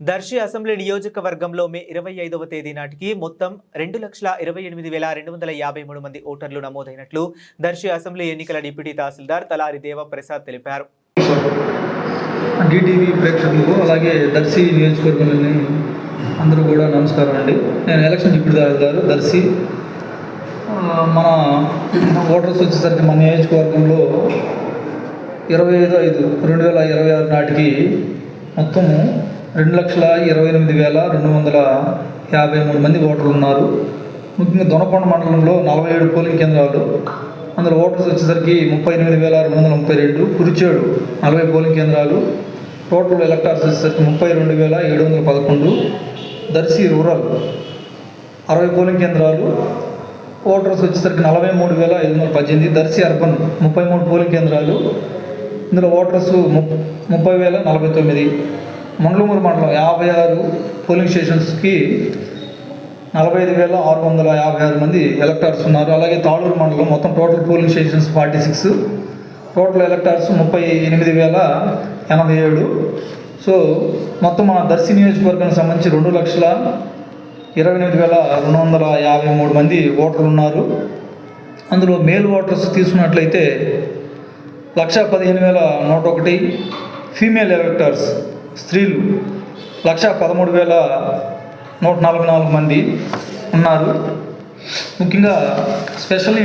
Darsi assembly నియోజకవర్గంలో మే 25వ తేదీ నాటికి మొత్తం 2,28,253 మంది ఓటర్లు నమోదైనట్లు దర్శి అసెంబ్లీ ఎన్నికల డిప్యూటీ తహసీల్దార్ తలారి దేవప్రసాద్ తెలిపారు. డిటీవీ ప్రేక్షకులకు అలాగే దర్శి నియోజకవర్గంలోని అందరూ కూడా నమస్కారం అండి. నేను ఎలక్షన్ డిప్యూటీ తహసీల్దార్ దర్శి. మన ఓటర్స్ వచ్చేసరికి మన నియోజకవర్గంలో 25/5/2026 నాటికి మొత్తము 2,28,253 మంది ఓటర్లు ఉన్నారు. ముఖ్యంగా దొనకొండ మండలంలో 47 పోలింగ్ కేంద్రాలు, అందులో ఓటర్స్ వచ్చేసరికి 38,232. కురిచేడు 40 పోలింగ్ కేంద్రాలు, టోటల్ ఎలక్టర్స్ వచ్చేసరికి 32,711. దర్శి రూరల్ 60 పోలింగ్ కేంద్రాలు, ఓటర్స్ వచ్చేసరికి 43,518. దర్శి అర్బన్ 33 పోలింగ్ కేంద్రాలు, ఇందులో ఓటర్స్ 30,049. మండలమూరు మండలం 56 పోలింగ్ స్టేషన్స్కి 45,656 మంది ఎలక్టర్స్ ఉన్నారు. అలాగే తాళూరు మండలం మొత్తం total polling stations 46, total electors 38,087. So మొత్తం మన దర్శి నియోజకవర్గానికి సంబంధించి 2,28,253 మంది ఓటర్లు ఉన్నారు. అందులో మేల్ ఓటర్స్ తీసుకున్నట్లయితే 1,15,101. ఫీమేల్ ఎలక్టర్స్ స్త్రీలు 1,13,144 మంది ఉన్నారు. ముఖ్యంగా స్పెషల్